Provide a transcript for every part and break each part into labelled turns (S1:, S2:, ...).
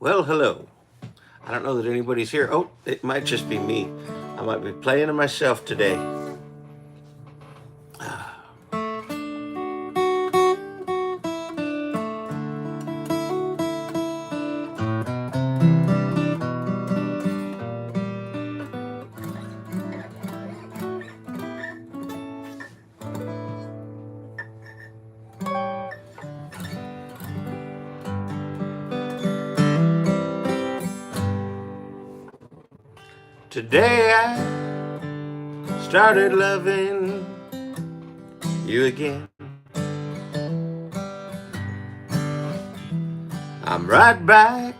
S1: Well, hello. I don't know that anybody's here. Oh, it might just be me. I might be playing to myself today. Today I started loving you again. I'm right back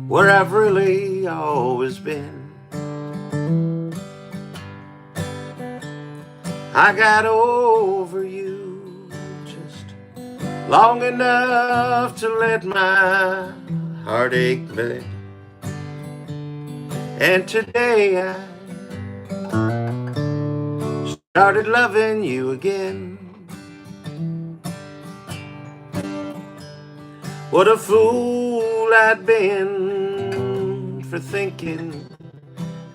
S1: where I've really always been. I got over you just long enough to let my heartache vent. And today I started loving you again. What a fool I'd been for thinking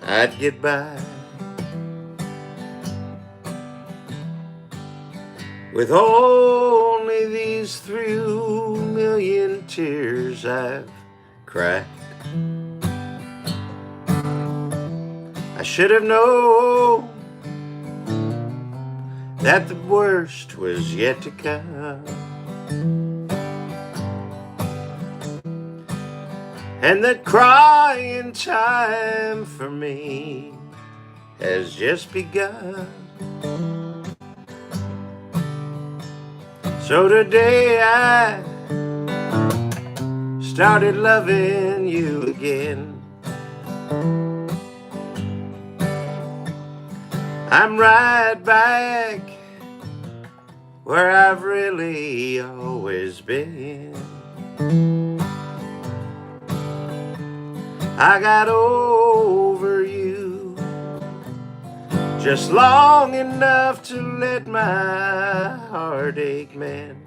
S1: I'd get by with only these 3 million tears I've cried. I should have known that the worst was yet to come, and that crying time for me has just begun. So today I started loving you again. I'm right back where I've really always been. I got over you just long enough to let my heartache mend.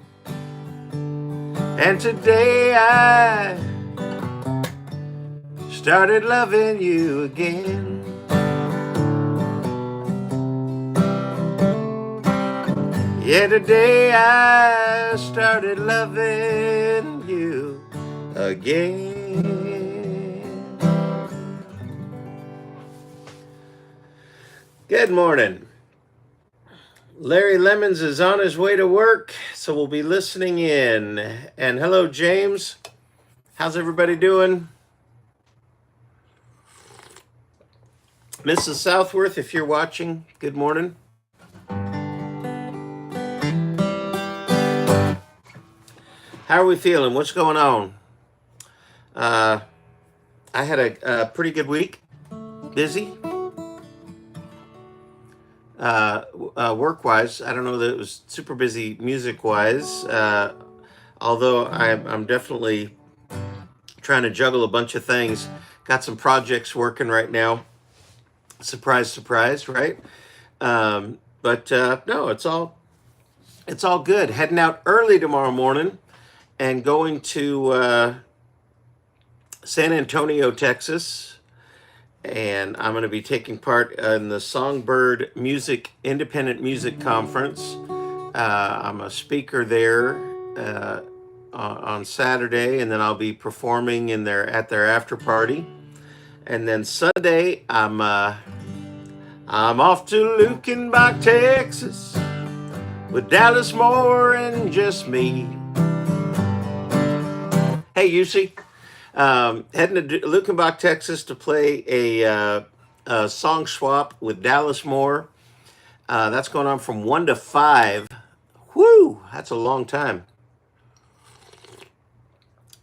S1: And today I started loving you again. Yeah, today I started loving you again. Good morning. Larry Lemons is on his way to work, so we'll be listening in. And hello, James. How's everybody doing? Mrs. Southworth, if you're watching, good morning. How are we feeling? What's going on? I had a pretty good week. Busy. Work-wise, I don't know that it was super busy music-wise, although I'm definitely trying to juggle a bunch of things. Got some projects working right now. Surprise, surprise, right? But no, it's all good. Heading out early tomorrow morning and going to San Antonio, Texas, and I'm going to be taking part in the Songbird Independent Music Conference. I'm a speaker there on Saturday, and then I'll be performing at their after party. And then Sunday, I'm off to Lukenbach, Texas, with Dallas Moore and just me. Hey, Yusi. Heading to Lukenbach, Texas to play a song swap with Dallas Moore. That's going on from 1 to 5. Whew, that's a long time.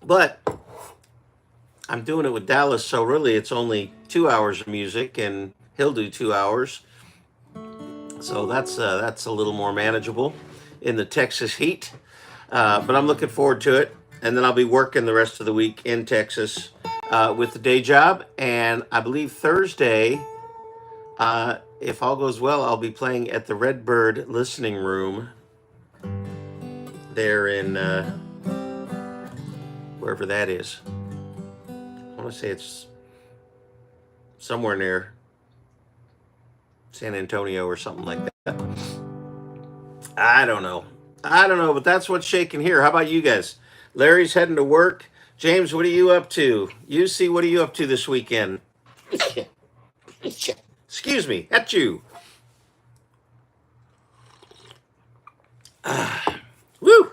S1: But I'm doing it with Dallas, so really it's only 2 hours of music, and he'll do 2 hours. So that's a little more manageable in the Texas heat. But I'm looking forward to it. And then I'll be working the rest of the week in Texas with the day job. And I believe Thursday, if all goes well, I'll be playing at the Redbird Listening Room there in wherever that is. I want to say it's somewhere near San Antonio or something like that. I don't know. I don't know, but that's what's shaking here. How about you guys? Larry's heading to work. James, what are you up to? You see, what are you up to this weekend? Excuse me, at you. Woo!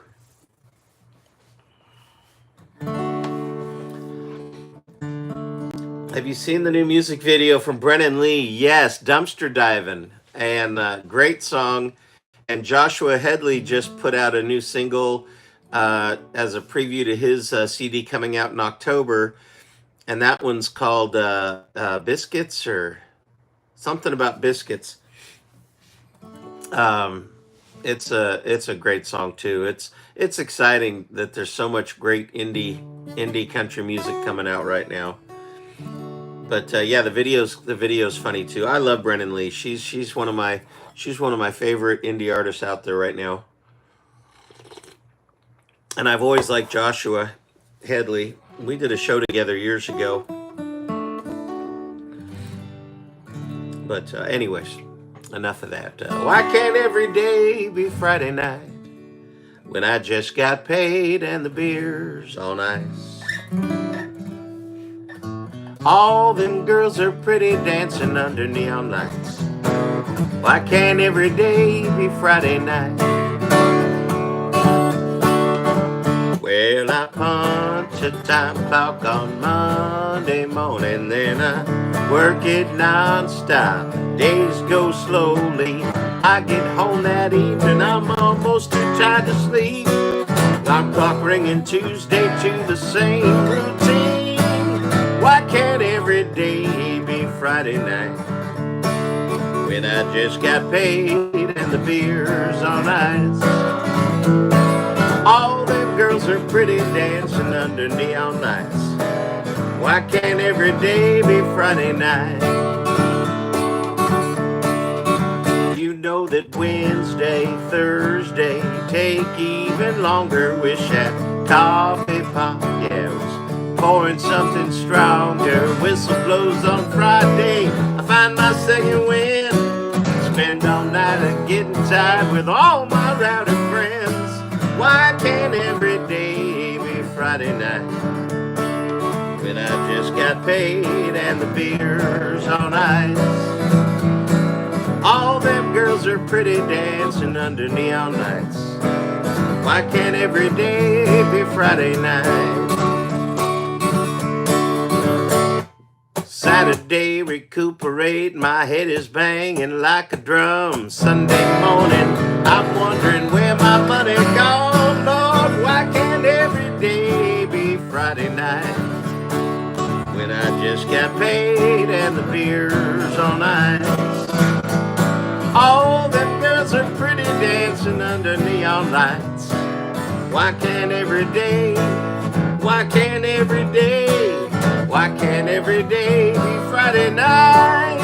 S1: Have you seen the new music video from Brennan Lee? Yes, dumpster diving, and great song. And Joshua Headley just put out a new single as a preview to his CD coming out in October, and that one's called Biscuits or something about biscuits. Um, it's a great song too. It's exciting that there's so much great indie country music coming out right now. But yeah, the video's funny too. I love Brennan Lee. She's one of my favorite indie artists out there right now. And I've always liked Joshua Headley. We did a show together years ago. But anyways, enough of that. Why can't every day be Friday night when I just got paid and the beer's all nice? All them girls are pretty dancing under neon lights. Why can't every day be Friday night? Well, I punch a time clock on Monday morning, then I work it non-stop. Days go slowly. I get home that evening, I'm almost too tired to sleep. Alarm clock ringing Tuesday to the same routine. Why can't every day be Friday night when I just got paid and the beer's on ice? All them girls are pretty dancing under neon lights. Why can't every day be Friday night? You know that Wednesday, Thursday take even longer. Wish that coffee pot, yeah, was pouring something stronger. Whistle blows on Friday, I find my second wind. Spend all night and getting tired with all my rowdy friends. Why can't every day be Friday night when I just got paid and the beer's on ice? All them girls are pretty dancing under neon lights. Why can't every day be Friday night? Saturday recuperate, my head is banging like a drum. Sunday morning, I'm wondering where my money gone. Lord, why can't every day be Friday night when I just got paid and the beer's on ice? All them girls are pretty dancing under neon lights. Why can't every day, why can't every day, why can't every day be Friday night?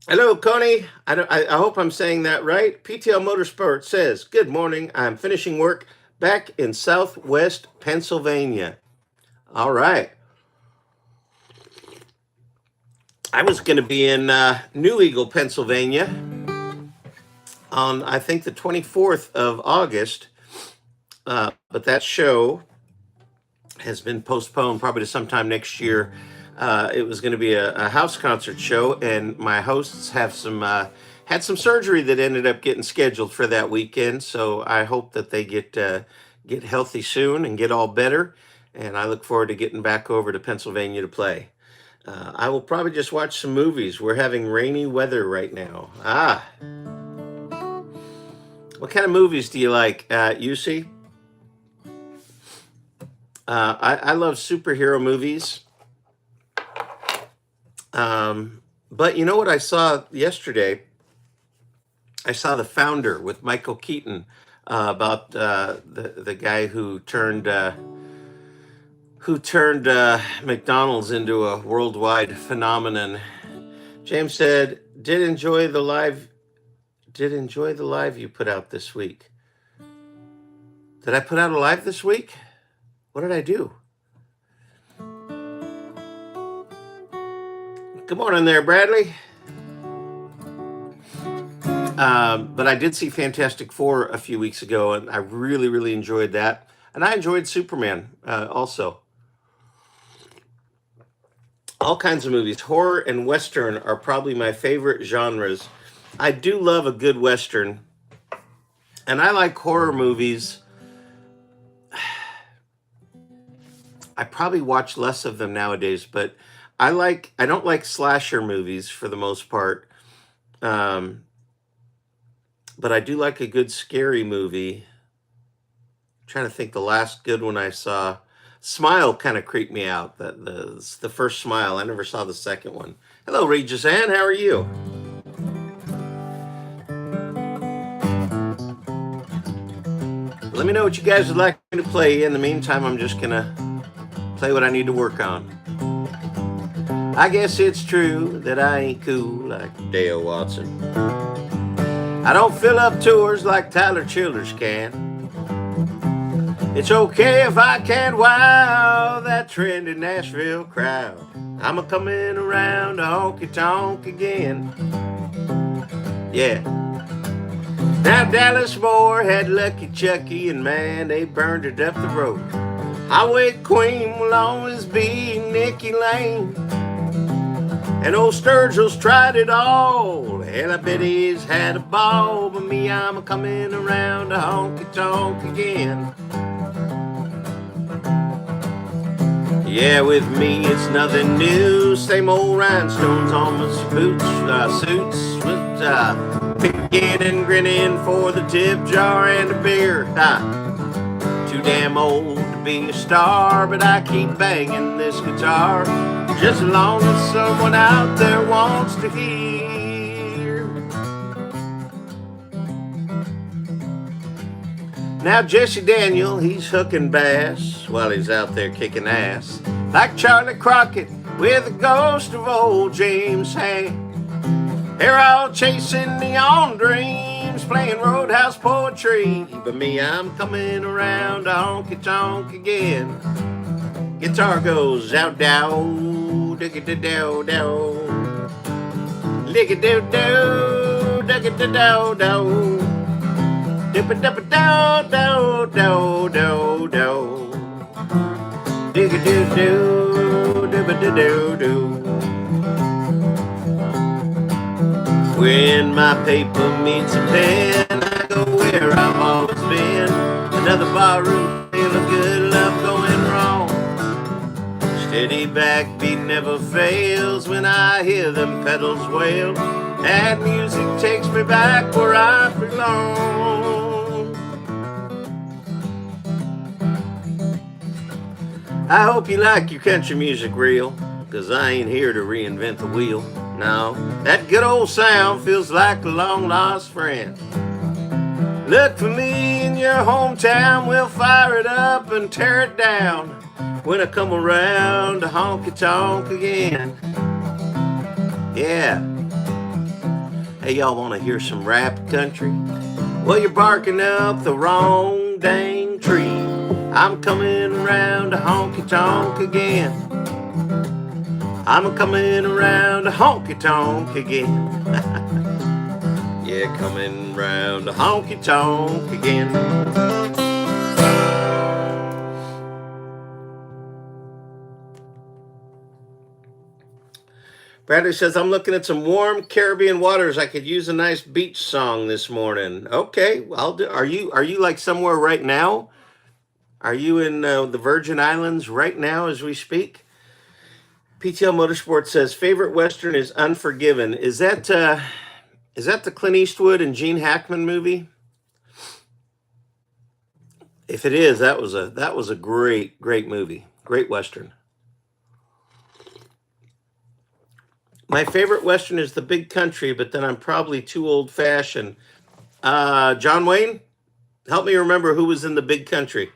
S1: Hello, Coney. I hope I'm saying that right. PTL Motorsport says, good morning. I'm finishing work back in Southwest Pennsylvania. All right. I was going to be in New Eagle, Pennsylvania on, I think, the 24th of August. But that show has been postponed probably to sometime next year. It was going to be a house concert show, and my hosts have had some surgery that ended up getting scheduled for that weekend. So I hope that they get healthy soon and get all better. And I look forward to getting back over to Pennsylvania to play. I will probably just watch some movies. We're having rainy weather right now. What kind of movies do you like, UC? I love superhero movies. But you know what I saw yesterday? I saw The Founder with Michael Keaton, about the guy who turned who turned McDonald's into a worldwide phenomenon. James said, Did enjoy the live you put out this week. Did I put out a live this week? What did I do? Good morning there, Bradley. But I did see Fantastic Four a few weeks ago, and I really, really enjoyed that. And I enjoyed Superman also. All kinds of movies. Horror and Western are probably my favorite genres. I do love a good Western, and I like horror movies. I probably watch less of them nowadays, but I don't like slasher movies for the most part. But I do like a good scary movie. I'm trying to think the last good one I saw. Smile kind of creeped me out. The first Smile. I never saw the second one. Hello, Regis Ann. How are you? Let me know what you guys would like me to play. In the meantime, I'm just gonna play what I need to work on. I guess it's true that I ain't cool like Dale Watson. I don't fill up tours like Tyler Childers can. It's okay if I can't wow that trendy Nashville crowd. I'm a coming around to Honky Tonk again. Yeah. Now Dallas Moore had Lucky Chucky, and man, they burned it up the road. Highway Queen will always be Nikki Lane. And old Sturgill's tried it all. Hell, I bet he's had a ball. But me, I'm a coming around to Honky Tonk again. Yeah, with me it's nothing new. Same old rhinestones on my suits with picking and grinning for the tip jar and the beer. Too damn old to be a star, but I keep banging this guitar just as long as someone out there wants to hear. Now Jesse Daniel, he's hooking bass while he's out there kicking ass, like Charlie Crockett with the ghost of old James Ham. They're all chasing neon dreams, playing roadhouse poetry. But me, I'm coming around to Honky Tonk again. Guitar goes out down, diggy-da-dow-dow, liggy-do-do, diggy-da-dow-dow, dip-a-dip-a-dow-dow-dow-dow-dow, diggy-do-do, dip-a-do-do-do. When my paper meets a pen, I go where I've always been. Another barroom full of good love going wrong. Steady backbeat never fails when I hear them pedals wail, and music takes me back where I belong. I hope you like your country music real, 'cause I ain't here to reinvent the wheel. No, that good old sound feels like a long lost friend. Look for me in your hometown, we'll fire it up and tear it down when I come around to Honky Tonk again. Yeah. Hey, y'all want to hear some rap country? Well, you're barking up the wrong dang tree. I'm coming around to Honky Tonk again. I'm coming around to Honky Tonk again. Yeah, coming around to Honky Tonk again. Bradley says, I'm looking at some warm Caribbean waters. I could use a nice beach song this morning. Okay, I'll do. Are you like somewhere right now? Are you in the Virgin Islands right now as we speak? PTL Motorsport says, favorite Western is Unforgiven. Is that the Clint Eastwood and Gene Hackman movie? If it is, that was a great movie. Great Western. My favorite Western is The Big Country, but then I'm probably too old-fashioned. John Wayne, help me remember who was in The Big Country.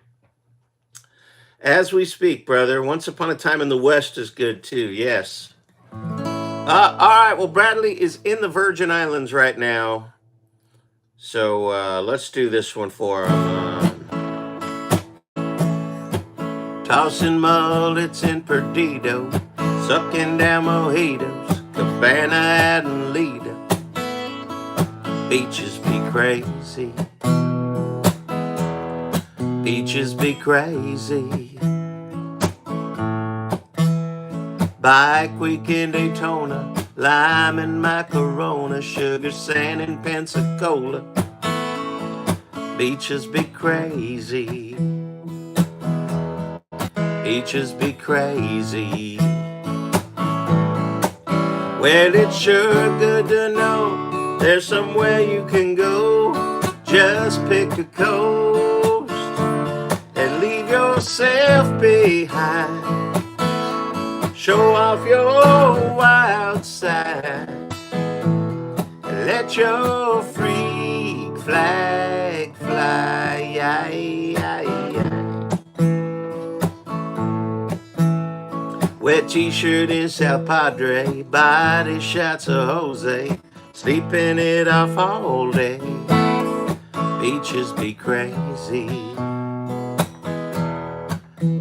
S1: As we speak, brother. Once Upon a Time in the West is good too. Yes. All right. Well, Bradley is in the Virgin Islands right now. So let's do this one for him. Tossing mullets in Perdido, sucking down mojitos, Cabana and Lido. Beaches be crazy. Beaches be crazy. Bike week in Daytona, lime in my Corona, sugar sand in Pensacola. Beaches be crazy. Beaches be crazy. Well, it's sure good to know there's somewhere you can go. Just pick a coast and leave yourself behind. Show off your wild side and let your freak flag fly. Wet t-shirt in South Padre, body shots of Jose, sleeping it off all day. Beaches be crazy.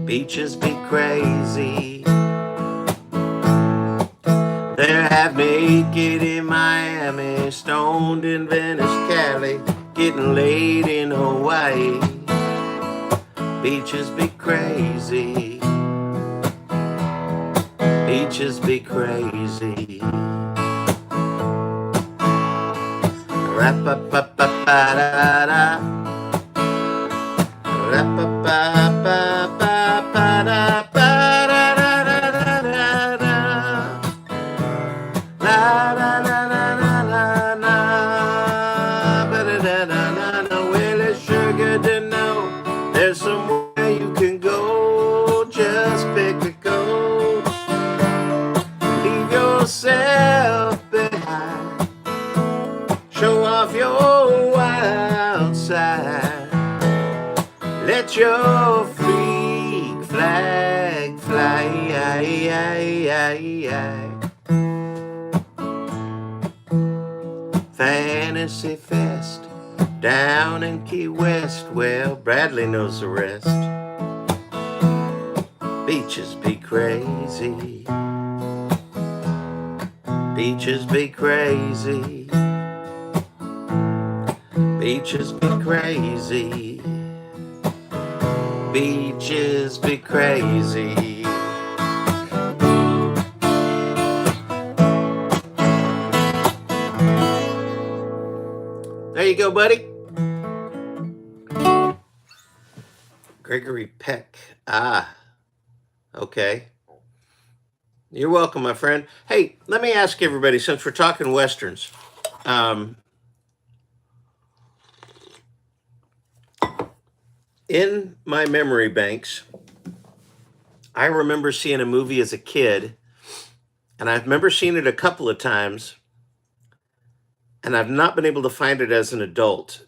S1: Beaches be crazy. They're half naked in Miami, stoned in Venice, Cali, getting laid in Hawaii. Beaches be crazy. Beaches be crazy. Rap-a-pa-pa-pa-da-da. Rap-a-pa-pa-pa-pa-da-pa-da-da-da-da-da. La la la la la la la. Ba-da-da-da-da-da. Well, it's sure good to know there's somewhere you can go. Just pick a coast. Leave yourself behind. Show off your wild side. Let your freak flag fly. Fantasy Fest down in Key West. Well, Bradley knows the rest. Beaches be crazy. Beaches be crazy. Beaches be crazy. Beaches be crazy. There you go, buddy. Gregory Peck. Ah, okay. You're welcome, my friend. Hey, let me ask everybody, since we're talking Westerns, in my memory banks, I remember seeing a movie as a kid, and I remember seeing it a couple of times, and I've not been able to find it as an adult.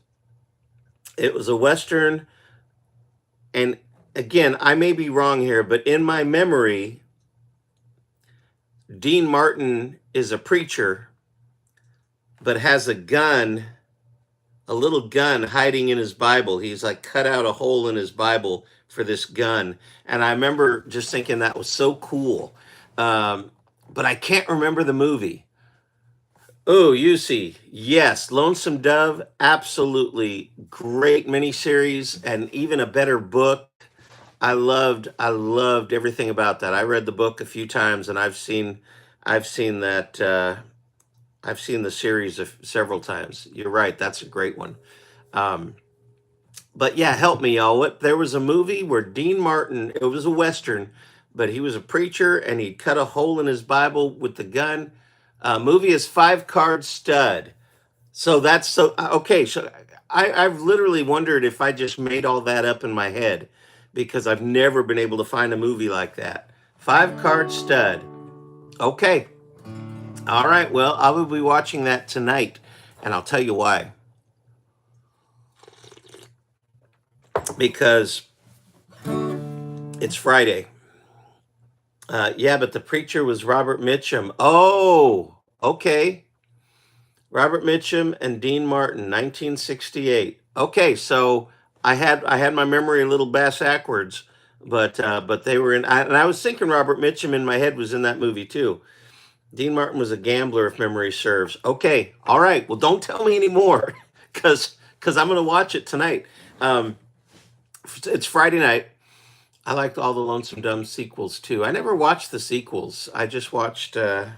S1: It was a Western, and again, I may be wrong here, but in my memory, Dean Martin is a preacher, but has a gun, a little gun hiding in his Bible. He's like cut out a hole in his Bible for this gun. And I remember just thinking that was so cool. But I can't remember the movie. Oh, you see, yes, Lonesome Dove, absolutely great miniseries and even a better book. I loved everything about that. I read the book a few times, and I've seen that. I've seen the series several times. You're right, that's a great one. But yeah, help me, y'all. There was a movie where Dean Martin. It was a Western, but he was a preacher, and he cut a hole in his Bible with the gun. Movie is Five Card Stud. So that's so okay. So I've literally wondered if I just made all that up in my head, because I've never been able to find a movie like that. Five Card Stud. Okay. All right. Well, I will be watching that tonight, and I'll tell you why. Because It's Friday. Yeah, but the preacher was Robert Mitchum. Oh, okay. Robert Mitchum and Dean Martin, 1968. Okay, so I had my memory a little backwards, but they were in. And I was thinking Robert Mitchum in my head was in that movie too. Dean Martin was a gambler, if memory serves. Okay, all right. Well, don't tell me anymore, because I'm gonna watch it tonight. Um, it's Friday night. I liked all the Lonesome Dumb sequels too. I never watched the sequels. I just watched the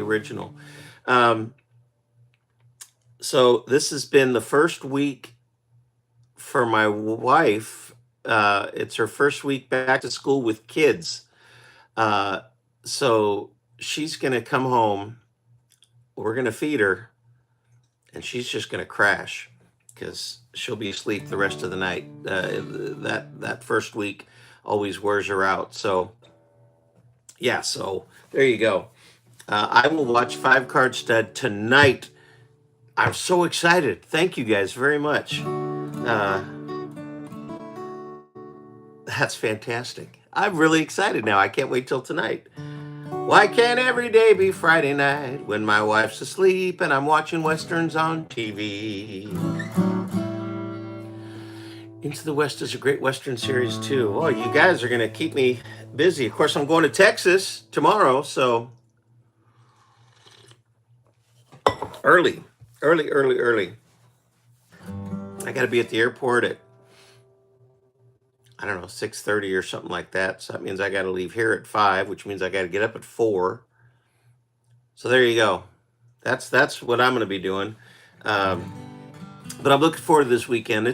S1: original. Um, so this has been the first week for my wife. It's her first week back to school with kids. Uh, so she's gonna come home. We're gonna feed her, and she's just gonna crash because she'll be asleep the rest of the night. That first week always wears her out. So yeah, so there you go. I will watch Five Card Stud tonight. I'm so excited. Thank you guys very much. Uh, that's fantastic. I'm really excited now. I can't wait till tonight. Why can't every day be Friday night when my wife's asleep and I'm watching westerns on TV? Into the West is a great western series too. Oh, you guys are going to keep me busy. Of course, I'm going to Texas tomorrow, so early, early, early, early. I got to be at the airport at, I don't know, 6:30 or something like that. So that means I got to leave here at 5, which means I got to get up at 4. So there you go. That's what I'm going to be doing. Um, but I'm looking forward to this weekend.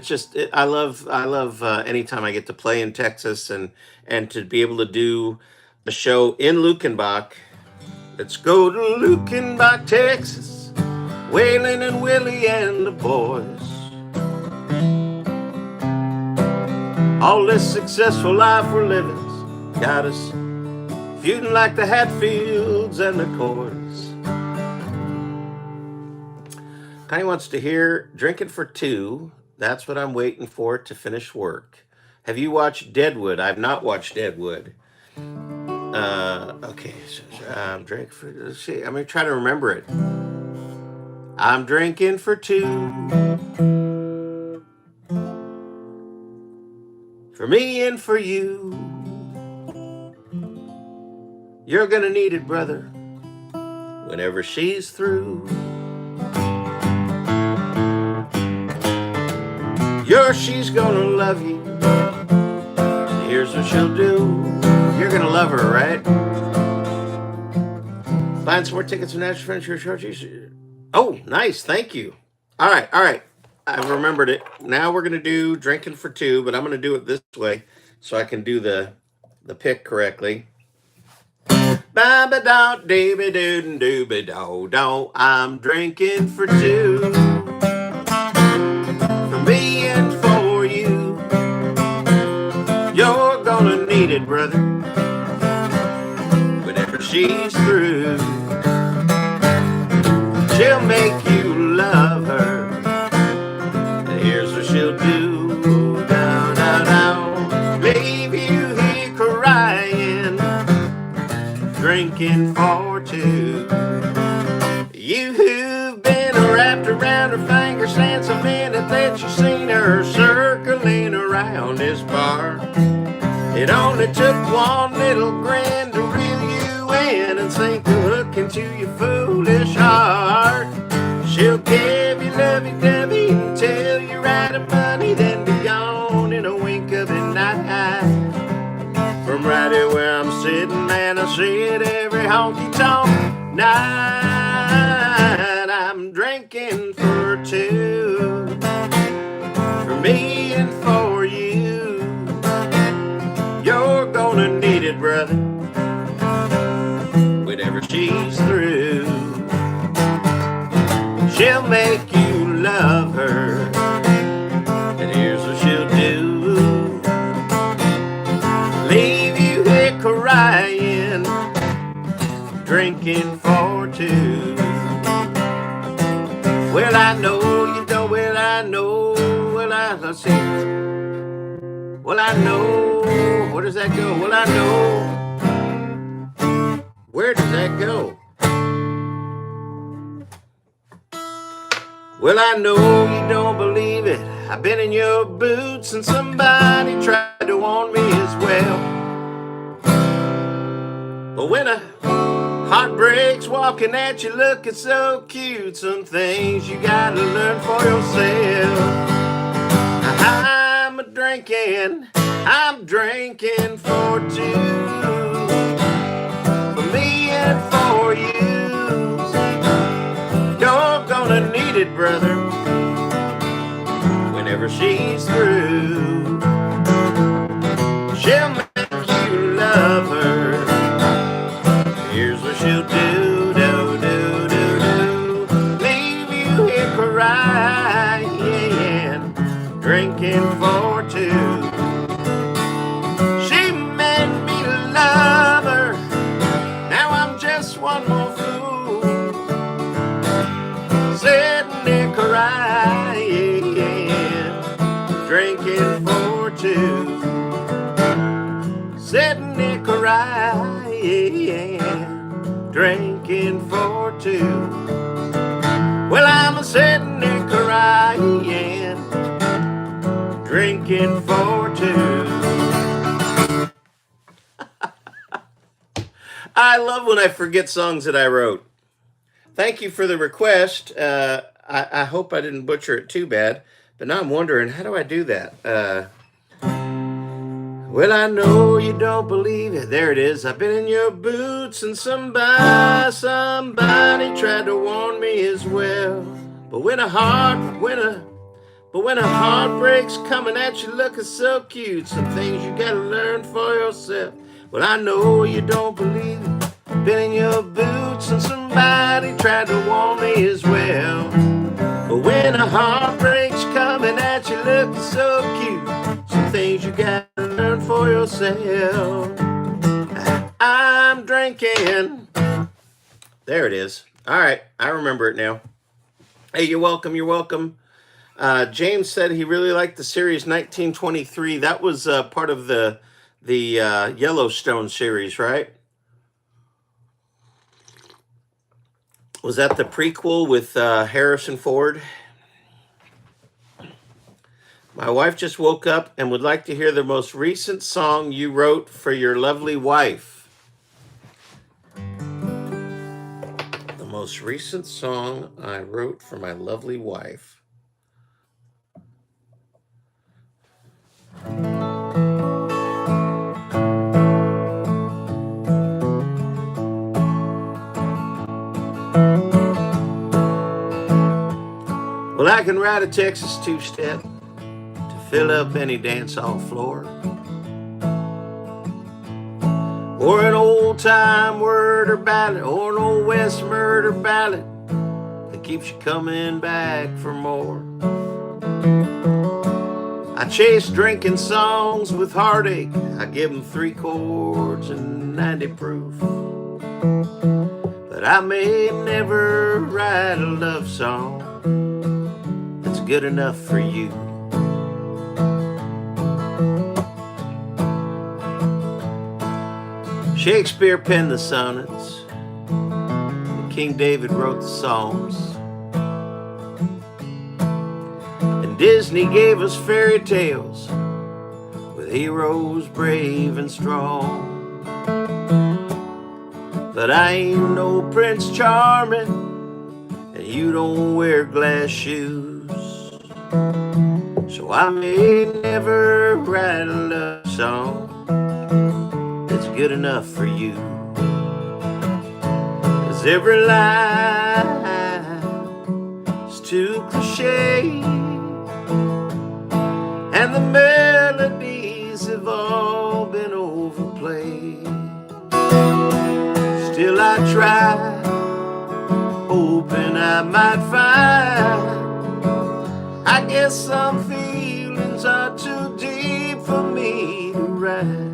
S1: I love anytime I get to play in Texas and to be able to do a show in Lukenbach. Let's go to Lukenbach, Texas. Waylon and Willie and the boys. All this successful life we're living's got us feuding like the Hatfields and the Coys. Connie wants to hear Drinking for Two. That's what I'm waiting for to finish work. Have you watched Deadwood? I've not watched Deadwood. Okay, so, drink for. Let's see. I'm gonna try to remember it. I'm drinking for two, for me and for you. You're gonna need it, brother, whenever she's through. She's gonna love you. Here's what she'll do. You're gonna love her, right? Buying some more tickets for National Friendship Show. Oh, nice. Thank you. All right, all right. I remembered it. Now we're gonna do Drinking for Two, but I'm gonna do it this way so I can do the pick correctly. Ba-ba-da, dee-ba-doo-doo-ba-do-do. I'm drinking for two, for me and for you. You're gonna need it, brother, whenever she's through. She'll make you love her. Here's what she'll do. Down, down, down. Leave you here crying, drinking for two. You've been wrapped around her finger since the minute that you seen her circling around this bar. It only took one little grin to reel you in and sink a hook into your foolish heart. She'll give you lovey-dovey until you're out of money, then be gone in a wink of an eye. From right here where I'm sitting, man, I see it every honky tonk night. I'm drinking for two, for me and for you. You're gonna need it, brother, whenever she's through. She'll make you love her, and here's what she'll do. Leave you here crying, drinking for two. Well, I know you don't, let's see. Well, I know Where does that go? Well, I know. Where does that go? Well, I know you don't believe it. I've been in your boots and somebody tried to warn me as well. But when a heart breaks walking at you looking so cute, some things you gotta learn for yourself. I'm drinking for two, for me and for you. You're gonna need it, brother, whenever she's through. She'll make you love her. Here's what she'll do, leave you here crying, drinking for two. She made me love her. Now I'm just one more fool, sitting there crying, drinking for two. Sitting there crying, drinking for two. Well, I'm sitting there crying, drinking for two. I love when I forget songs that I wrote. Thank you for the request. I hope I didn't butcher it too bad, but now I'm wondering, how do I do that? Well, I know you don't believe it. There it is. I've been in your boots and somebody tried to warn me as well. But when a heartbreak's coming at you looking so cute, some things you gotta learn for yourself. Well, I know you don't believe it. I've been in your boots and somebody tried to warn me as well. But when a heartbreak's coming at you looking so cute, some things you gotta learn for yourself. I'm drinking. There it is. All right, I remember it now. Hey, you're welcome. You're welcome. James said he really liked the series 1923. That was part of the Yellowstone series, right? Was that the prequel with Harrison Ford? My wife just woke up and would like to hear the most recent song you wrote for your lovely wife. The most recent song I wrote for my lovely wife. Well, I can ride a Texas two-step to fill up any dance hall floor, or an old-time word or ballad, or an old West murder ballad that keeps you coming back for more. I chase drinking songs with heartache. I give them 3 chords and 90 proof. But I may never write a love song that's good enough for you. Shakespeare penned the sonnets, and King David wrote the Psalms, and Disney gave us fairy tales with heroes brave and strong. But I ain't no Prince Charming, and you don't wear glass shoes, so I may never write a love song that's good enough for you. 'Cause every line is too cliche, and the melodies have all been overplayed. Still I try, hoping I might find, I guess some feelings are too deep for me to write.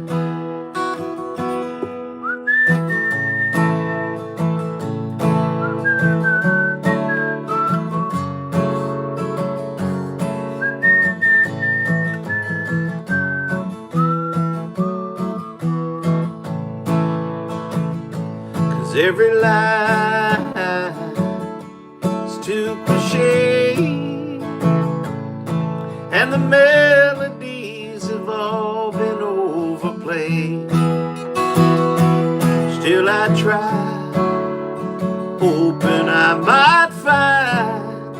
S1: every line is too cliche, and the melodies have all been overplayed. Still I try, hoping I might find,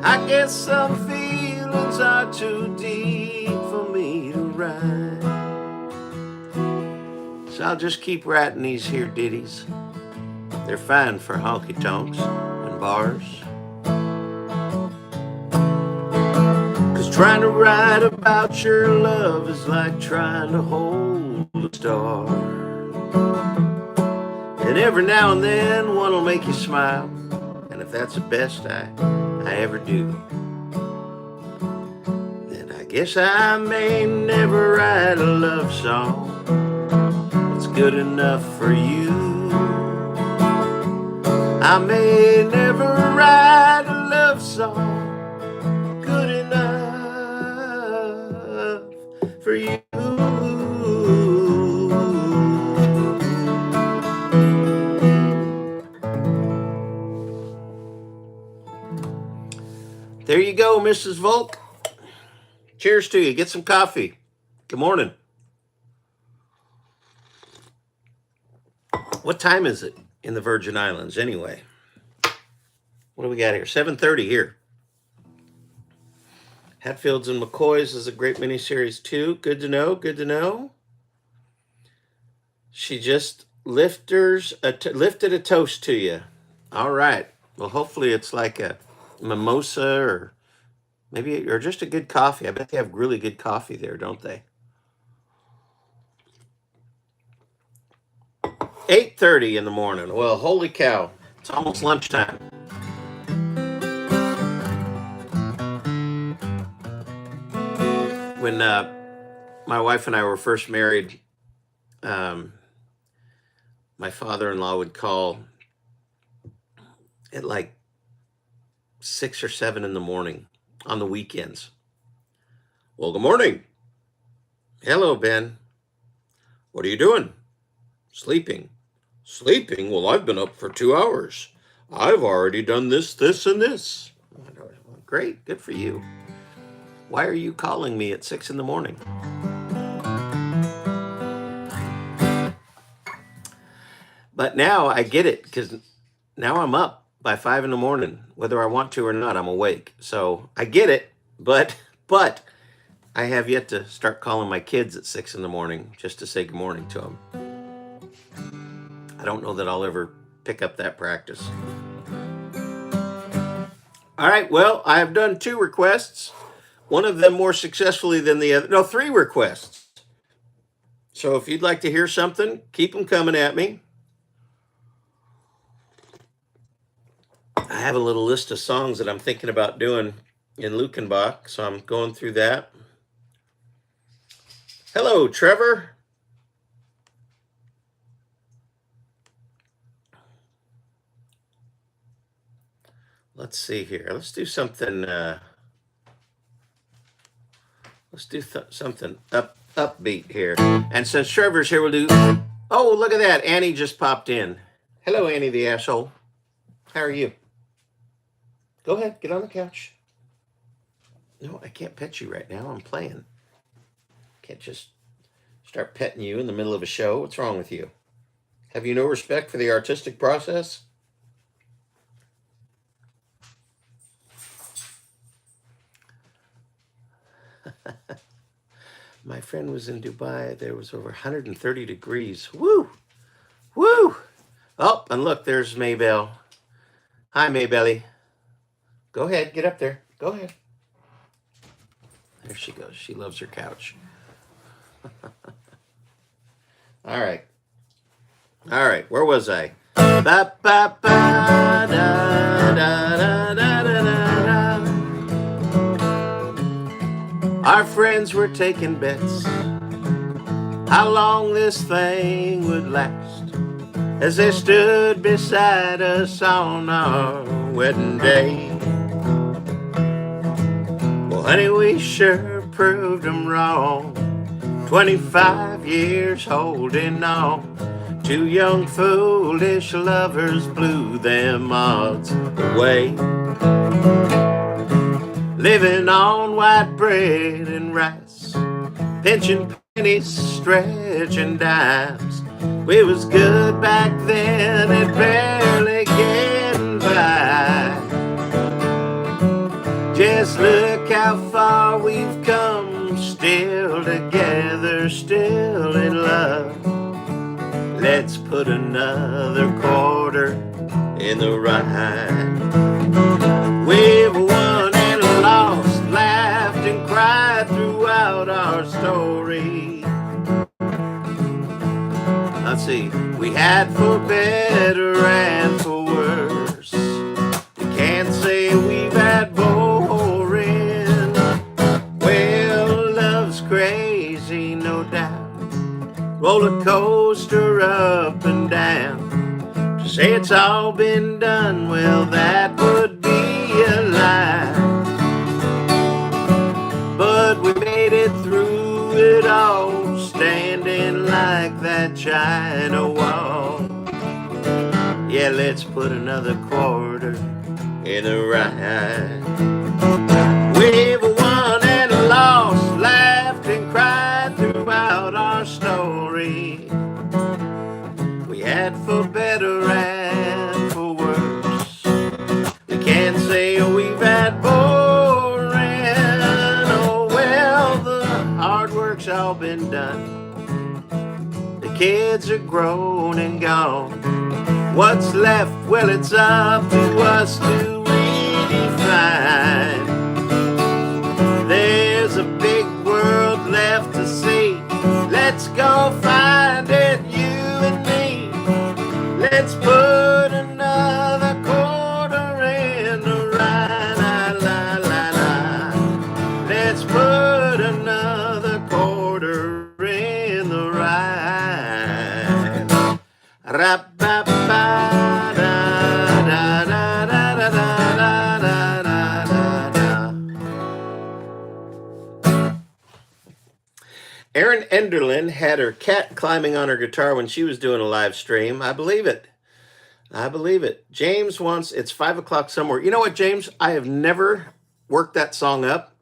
S1: I guess some feelings are too deep for me to write. So I'll just keep writing these here ditties. They're fine for honky tonks and bars. 'Cause trying to write about your love is like trying to hold a star. And every now and then one will make you smile, and if that's the best I ever do, then I guess I may never write a love song that's good enough for you. I may never write a love song good enough for you. There you go, Mrs. Volk. Cheers to you. Get some coffee. Good morning. What time is it in the Virgin Islands anyway? What do we got here? 7:30 here. Hatfields and McCoys is a great miniseries too. Good to know. Good to know. She just lifted a toast to you. All right. Well, hopefully it's like a mimosa or maybe or just a good coffee. I bet they have really good coffee there, don't they? 8:30 in the morning. Well, holy cow. It's almost lunchtime. When my wife and I were first married, my father-in-law would call at like 6 or 7 in the morning on the weekends. Well, good morning. Hello, Ben. What are you doing? Sleeping. Sleeping? Well, I've been up for 2 hours. I've already done this, this, and this. Great. Good for you. Why are you calling me at 6 in the morning? But now I get it, because now I'm up by 5 in the morning. Whether I want to or not, I'm awake. So I get it, but I have yet to start calling my kids at 6 in the morning just to say good morning to them. I don't know that I'll ever pick up that practice. All right, well, I have done 2 requests. One of them more successfully than the other. No, 3 requests. So if you'd like to hear something, keep them coming at me. I have a little list of songs that I'm thinking about doing in Lukenbach, so I'm going through that. Hello, Trevor. Let's see here. Let's do something. Let's do something upbeat here. And since Trevor's here, we'll do. Oh, look at that! Annie just popped in. Hello, Annie the asshole. How are you? Go ahead, get on the couch. No, I can't pet you right now. I'm playing. Can't just start petting you in the middle of a show. What's wrong with you? Have you no respect for the artistic process? My friend was in Dubai. There was over 130 degrees. Woo! Woo! Oh, and look, there's Maybelle. Hi, Maybelly. Go ahead, get up there. Go ahead. There she goes. She loves her couch. All right. All right, where was I? Ba, ba, ba, da, da, da, da, da, da, da. Our friends were taking bets how long this thing would last as they stood beside us on our wedding day. Well, honey, we sure proved them wrong. 25 years holding on Two young foolish lovers blew them odds away, living on white bread and rice, pinching pennies, stretching dimes. We was good back then and barely getting by. Just look how far we've come, still together, still in love. Let's put another quarter in the ride. We've won and lost, laughed and cried throughout our story. Let's see, we had for better and for worse. You can't say we've had boring. Well, love's crazy, no doubt. Roller coaster up and down. To say it's all been done, well, that would be a lie. But we made it through it all, standing like that China wall. Yeah, let's put another quarter in the ride. We've won and lost, laughed and cried throughout our story. We had for better and for worse. We can't say we've had boring. Oh well, the hard work's all been done. The kids are grown and gone. What's left? Well, it's up to us to redefine. There's a big world left to see. Let's go find it, you and me. Let's put another quarter in the ride. La, la, la, la. Let's put another quarter in the ride. Ra-ba-ba. Erin Enderlin had her cat climbing on her guitar when she was doing a live stream. I believe it. I believe it. James wants, it's 5 o'clock somewhere. You know what, James? I have never worked that song up.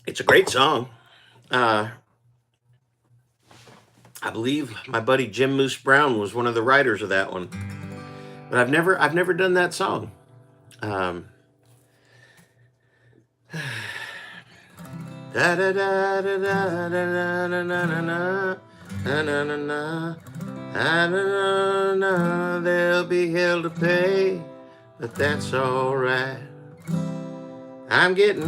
S1: It's a great song. I believe my buddy Jim Moose Brown was one of the writers of that one. But I've never done that song. Da da da da da da da na na na. There'll be hell to pay, but that's all right. I'm getting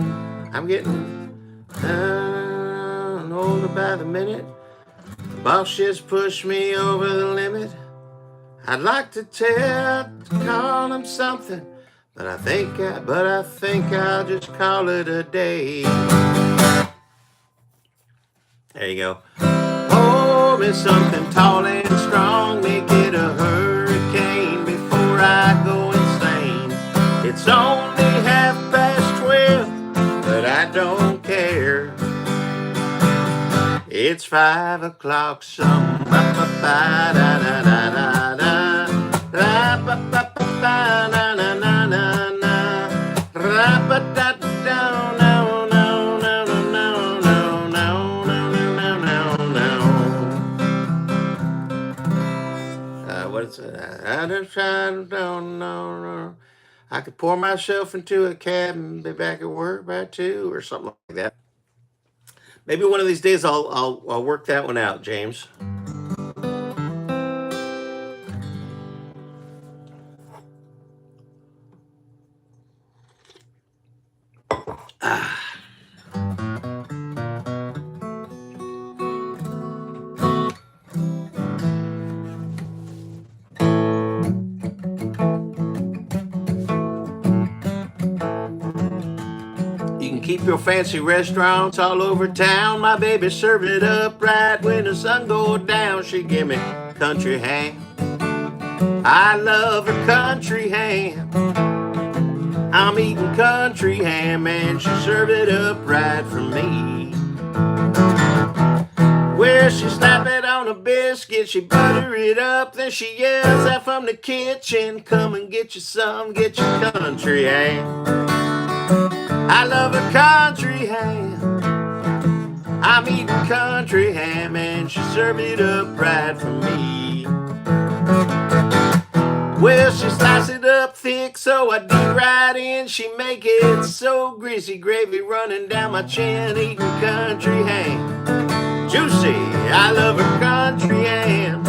S1: older by the minute. Boss just pushed me over the limit. I'd like to call him something, but I think I'll just call it a day. There you go. Pour me something tall and strong, make it a hurricane before I go insane. It's only 12:30, but I don't care. It's 5 o'clock some. I could pour myself into a cab and be back at work by 2 or something like that. Maybe one of these days I'll work that one out, James. Keep your fancy restaurants all over town. My baby serve it up right when the sun goes down. She give me country ham. I love her country ham. I'm eating country ham and she serve it up right for me. Well, she slap it on a biscuit, she butter it up, then she yells out from the kitchen, come and get you some, get your country ham. I love a country ham. I'm eating country ham and she served it up right for me. Well, she slice it up thick so I dig right in. She make it so greasy, gravy running down my chin. Eating country ham, juicy. I love a country ham.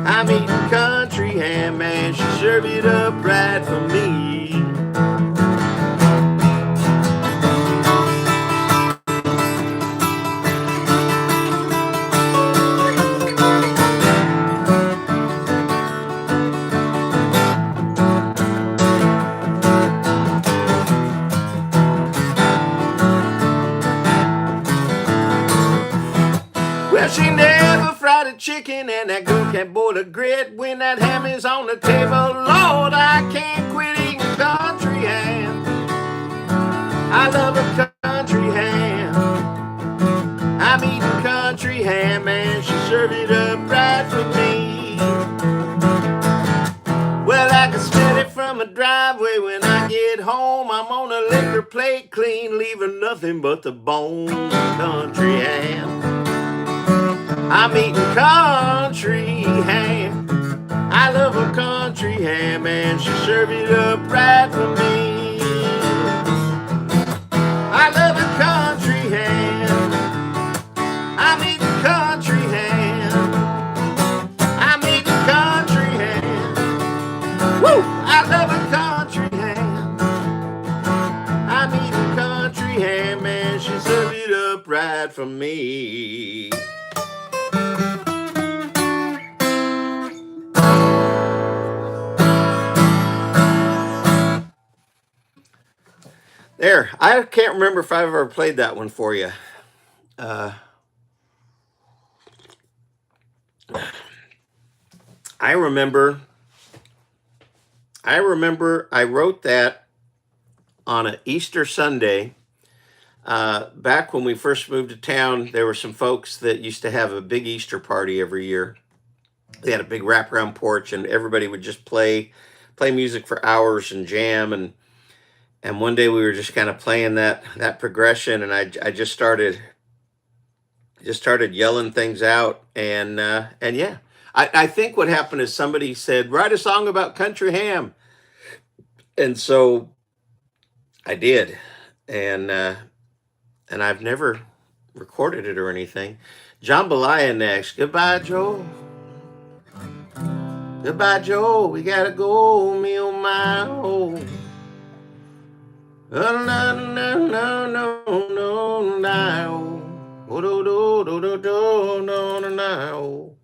S1: I'm eating country ham and she served it up right for me. Well, she never fried a chicken and that girl can't boil a grit. When that ham is on the table, Lord, I can't quit eating country ham. I love a country ham. I'm eating country ham and she served it up right for me. Well, I can smell it from a driveway when I get home. I'm on a liquor plate clean, leaving nothing but the bone. Country ham. I'm eating country ham. I love a country ham and she served it up right for me. I love a country ham. I'm eating country ham. I'm eating country ham. Woo! I love a country ham. I'm eating country ham and she served it up right for me. There, I can't remember if I've ever played that one for you. I remember I wrote that on an Easter Sunday. Back when we first moved to town, there were some folks that used to have a big Easter party every year. They had a big wraparound porch, and everybody would just play music for hours and jam. And one day we were just kind of playing that progression, and I just started yelling things out, and yeah. I think what happened is somebody said, write a song about country ham. And so I did. And I've never recorded it or anything. Jambalaya next. Goodbye, Joe. Goodbye, Joe. We gotta go, me oh my oh. Oh, no, no, no, no, no, no. Oh, do, do, do, do, do, no, no, no.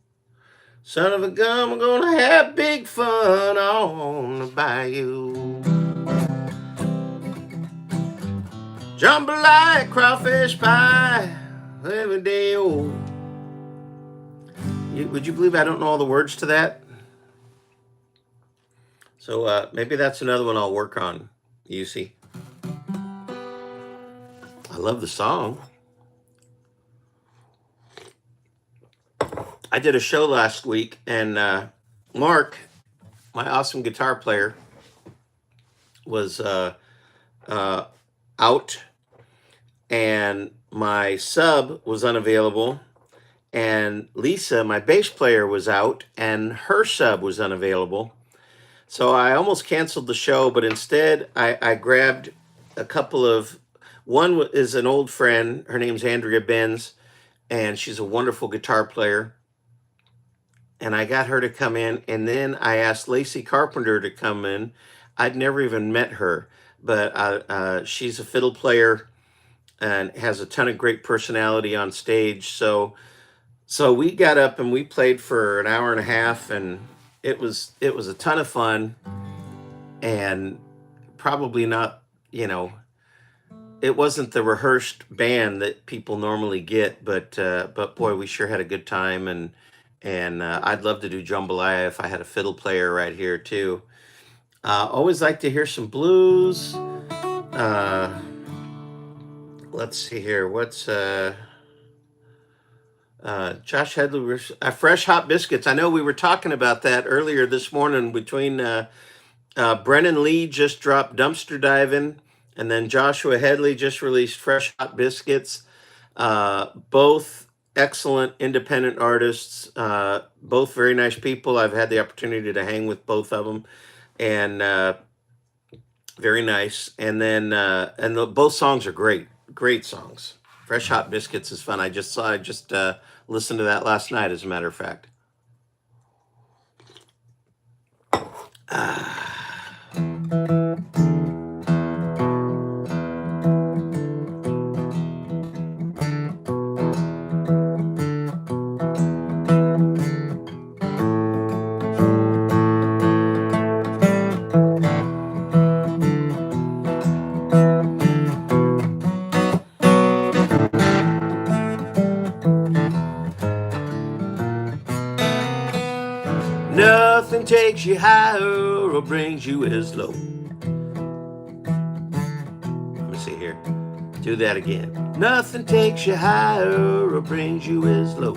S1: Son of a gun, we're gonna have big fun on the bayou. Jambalaya, crawfish pie, every day old. Would you believe I don't know all the words to that? So maybe that's another one I'll work on, you see. I love the song. I did a show last week, and Mark, my awesome guitar player, was out, and my sub was unavailable, and Lisa, my bass player, was out, and her sub was unavailable. So I almost canceled the show, but instead I grabbed a couple of. One is an old friend. Her name's Andrea Benz, and she's a wonderful guitar player. And I got her to come in, and then I asked Lacey Carpenter to come in. I'd never even met her, but she's a fiddle player and has a ton of great personality on stage. So we got up and we played for an hour and a half, and it was a ton of fun, and probably not, it wasn't the rehearsed band that people normally get, but boy, we sure had a good time, and I'd love to do jambalaya if I had a fiddle player right here too. Always like to hear some blues. Let's see here. What's Josh Headley, fresh hot biscuits. I know we were talking about that earlier this morning between Brennan Lee just dropped Dumpster Diving, and then Joshua Headley just released Fresh Hot Biscuits. Both excellent independent artists, both very nice people. I've had the opportunity to hang with both of them, and very nice. And then both songs are great songs. Fresh Hot Biscuits is fun. I just listened to that last night, as a matter of fact. Nothing takes you higher or brings you as low. Let me see here. Do that again. Nothing takes you higher or brings you as low.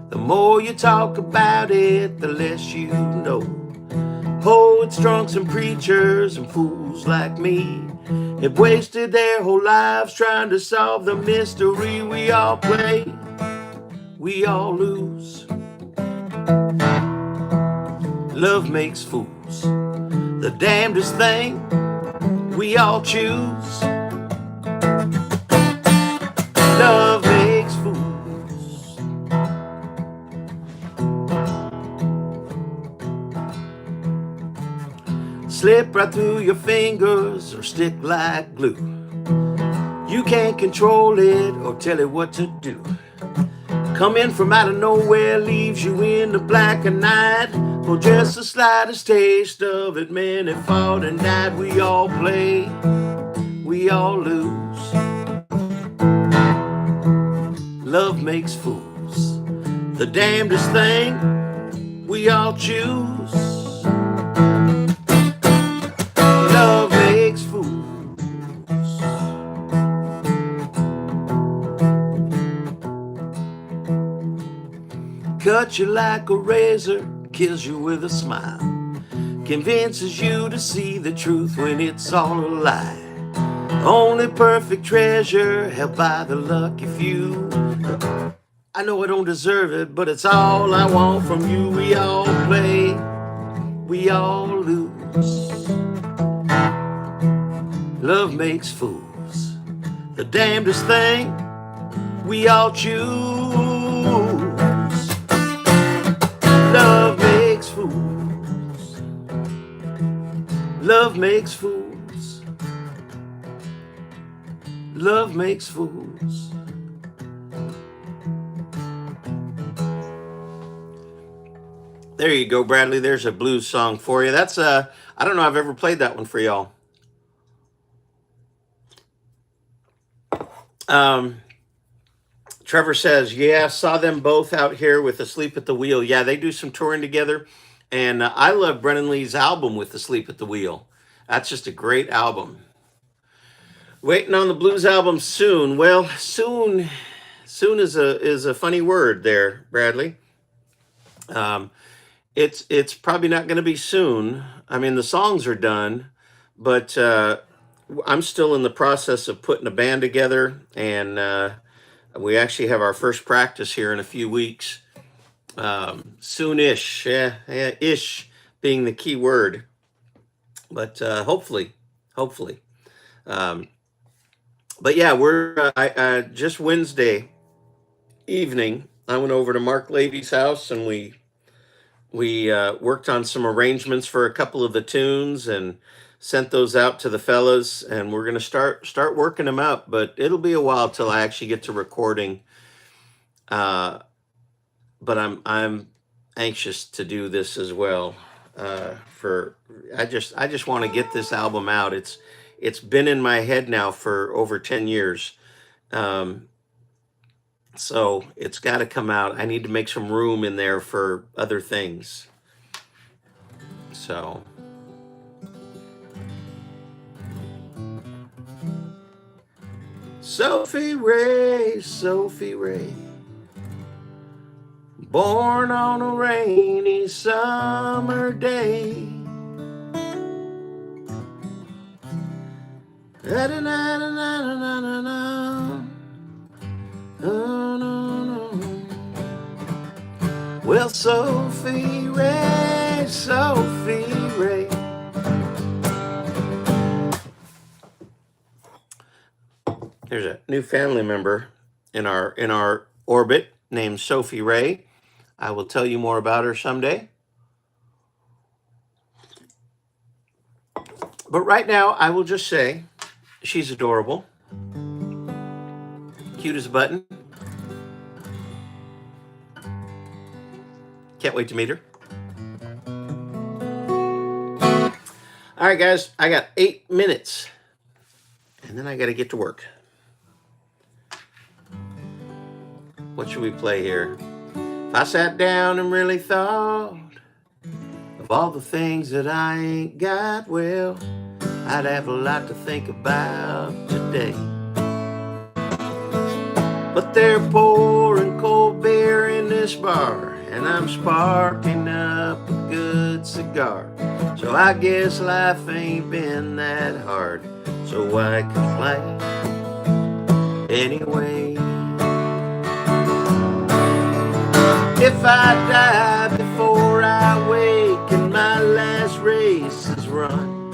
S1: The more you talk about it, the less you know. Poets, drunks, and preachers, and fools like me have wasted their whole lives trying to solve the mystery. We all play, we all lose. Love makes fools, the damnedest thing we all choose. Love makes fools. Slip right through your fingers or stick like glue. You can't control it or tell it what to do. Come in from out of nowhere, leaves you in the black of night. For just the slightest taste of it, many fought and died. We all play, we all lose. Love makes fools, the damnedest thing we all choose. Love makes fools. Cut you like a razor, kills you with a smile, convinces you to see the truth when it's all a lie. Only perfect treasure held by the lucky few. I know I don't deserve it, but it's all I want from you. We all play, we all lose. Love makes fools, the damnedest thing we all choose. Love makes fools. Love makes fools. Love makes fools. There you go, Bradley. There's a blues song for you. That's I don't know I've ever played that one for y'all. Trevor says, yeah, saw them both out here with Asleep at the Wheel. Yeah, they do some touring together. And I love Brennan Lee's album with Asleep at the Wheel. That's just a great album. Waiting on the blues album soon. Well, soon is a funny word there, Bradley. It's probably not going to be soon. I mean, the songs are done, but I'm still in the process of putting a band together, and we actually have our first practice here in a few weeks. Soonish, ish being the key word, but hopefully. But yeah, we're I just Wednesday evening, I went over to Mark Lavy's house and we worked on some arrangements for a couple of the tunes and sent those out to the fellas, and we're gonna start working them out. But it'll be a while till I actually get to recording. But I'm anxious to do this as well. For I just want to get this album out. It's been in my head now for over 10 years. So it's got to come out. I need to make some room in there for other things. So Sophie Ray. born on a rainy summer day. Da-da-da-da-da-da-da-da. Oh, no, no. Well, Sophie Ray, Sophie Ray. There's a new family member in our orbit named Sophie Ray. I will tell you more about her someday. But right now, I will just say she's adorable, cute as a button. Can't wait to meet her. All right, guys, I got 8 minutes, and then I got to get to work. What should we play here? If I sat down and really thought of all the things that I ain't got, well, I'd have a lot to think about today. But they're pouring cold beer in this bar, and I'm sparking up a good cigar. So I guess life ain't been that hard, so why complain anyway? If I die before I wake and my last race is run,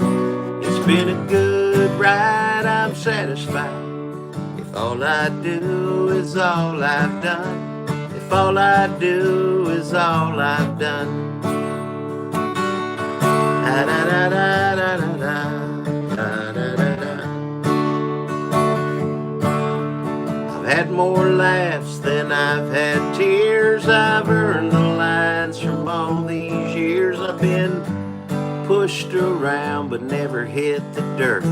S1: it's been a good ride, I'm satisfied. If all I do is all I've done, if all I do is all I've done. I've had more laughs than I've had tears. I've earned the lines from all these years. I've been pushed around but never hit the dirt.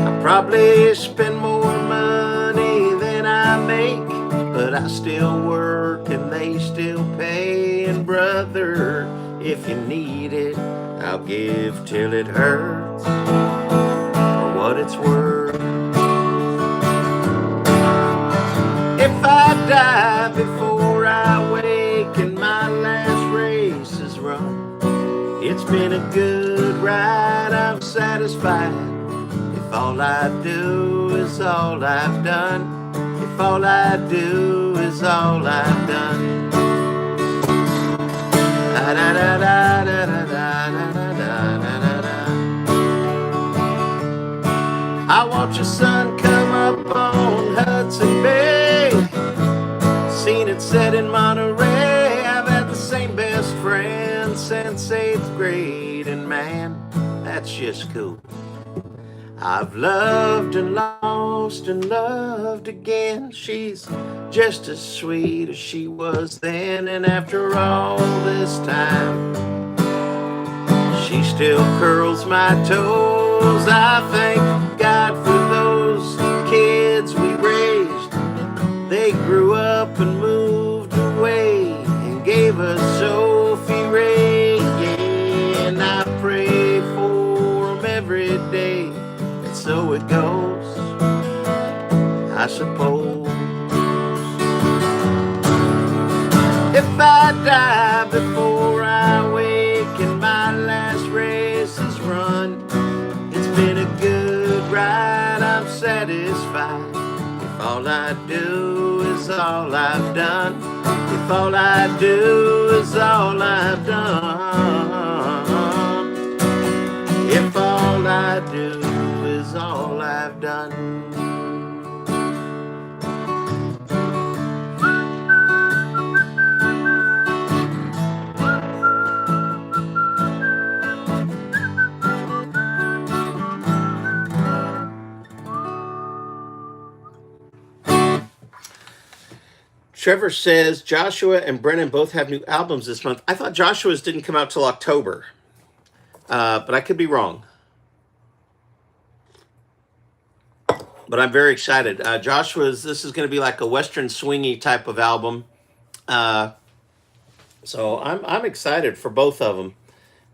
S1: I probably spend more money than I make, but I still work and they still pay. And brother, if you need it, I'll give till it hurts, for what it's worth. If I die before I wake and my last race is run, it's been a good ride, I'm satisfied. If all I do is all I've done, if all I do is all I've done. I watch the sun come up on Hudson Bay, seen it set in Monterey. I've had the same best friend since 8th grade, and man, that's just cool. I've loved and lost and loved again. She's just as sweet as she was then, and after all this time, she still curls my toes. I thank God for those kids we raised. They grew up and moved away and gave us Sophie Ray, yeah, and I pray for them every day. So it goes, I suppose. If I die before I wake and my last race is run, it's been a good ride, I'm satisfied. If all I do is all I've done, if all I do is all I've done, if all I do is all I've done. Trevor says Joshua and Brennan both have new albums this month. I thought Joshua's didn't come out till October, but I could be wrong. But I'm very excited. Joshua's, this is going to be like a Western swingy type of album. So I'm excited for both of them.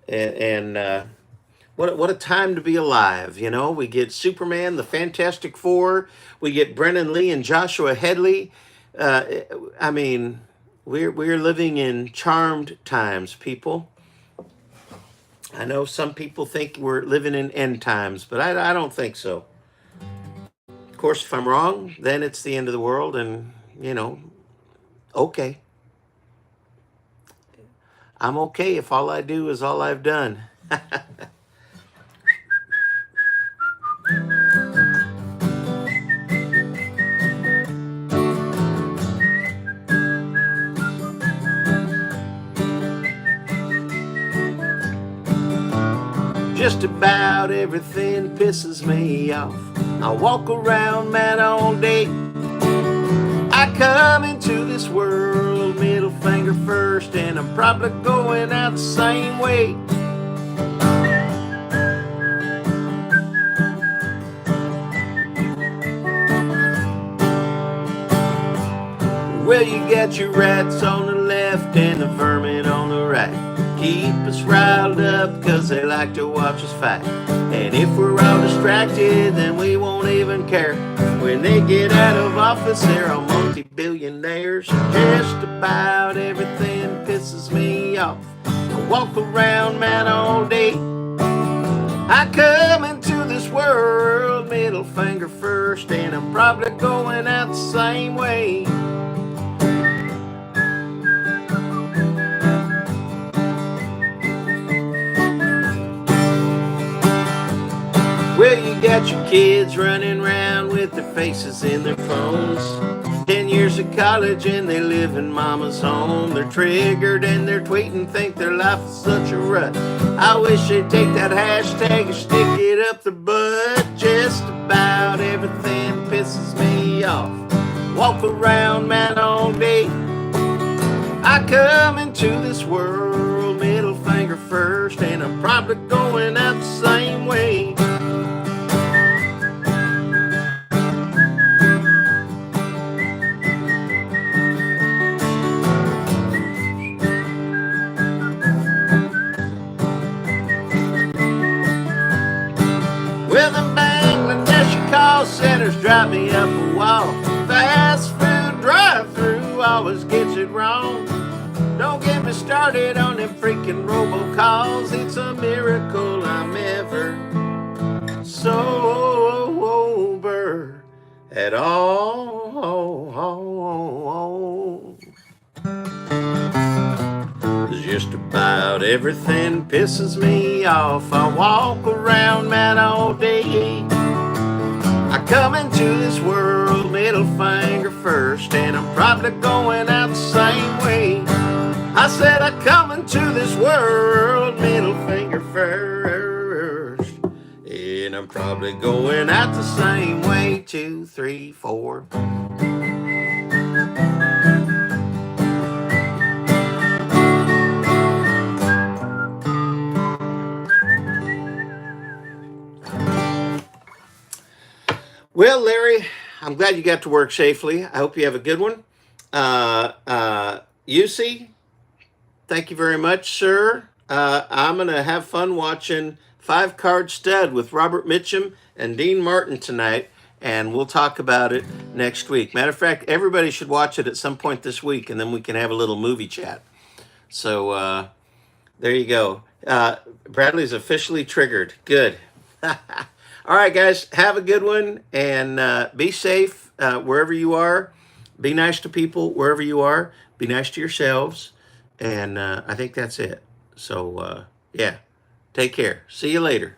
S1: And what a time to be alive, you know? We get Superman, the Fantastic Four. We get Brennan Lee and Joshua Headley. uh, I mean, we're living in charmed times, people. I know some people think we're living in end times, but I don't think so. Of course, if I'm wrong, then it's the end of the world, and okay, I'm okay if all I do is all I've done. Just about everything pisses me off. I walk around mad all day. I come into this world middle finger first, and I'm probably going out the same way. Well, you got your rats on the left and the vermin on the right. Keep us riled up cause they like to watch us fight. And if we're all distracted, then we won't even care. When they get out of office, they're all multi-billionaires. Just about everything pisses me off. I walk around mad all day. I come into this world middle finger first, and I'm probably going out the same way. Well, you got your kids running around with their faces in their phones. 10 years of college and they live in mama's home. They're triggered and they're tweeting, think their life is such a rut. I wish they'd take that hashtag and stick it up their butt. Just about everything pisses me off. Walk around mad all day. I come into this world middle finger first, and I'm probably going out the same way. Well, the Bangladeshi call centers drive me up a wall. Fast food drive-through always gets it wrong. Don't get me started on them freaking robocalls. It's a miracle I'm ever sober at all. Just about everything pisses me off. I walk around mad all day. I come into this world middle finger first, and I'm probably going out the same way. I said I come into this world middle finger first, and I'm probably going out the same way. 2, 3, 4. Well, Larry, I'm glad you got to work safely. I hope you have a good one. UC, thank you very much, sir. I'm going to have fun watching 5-Card Stud with Robert Mitchum and Dean Martin tonight, and we'll talk about it next week. Matter of fact, everybody should watch it at some point this week, and then we can have a little movie chat. So there you go. Bradley's officially triggered. Good. All right, guys, have a good one, and be safe wherever you are. Be nice to people wherever you are. Be nice to yourselves, and I think that's it. So, yeah, take care. See you later.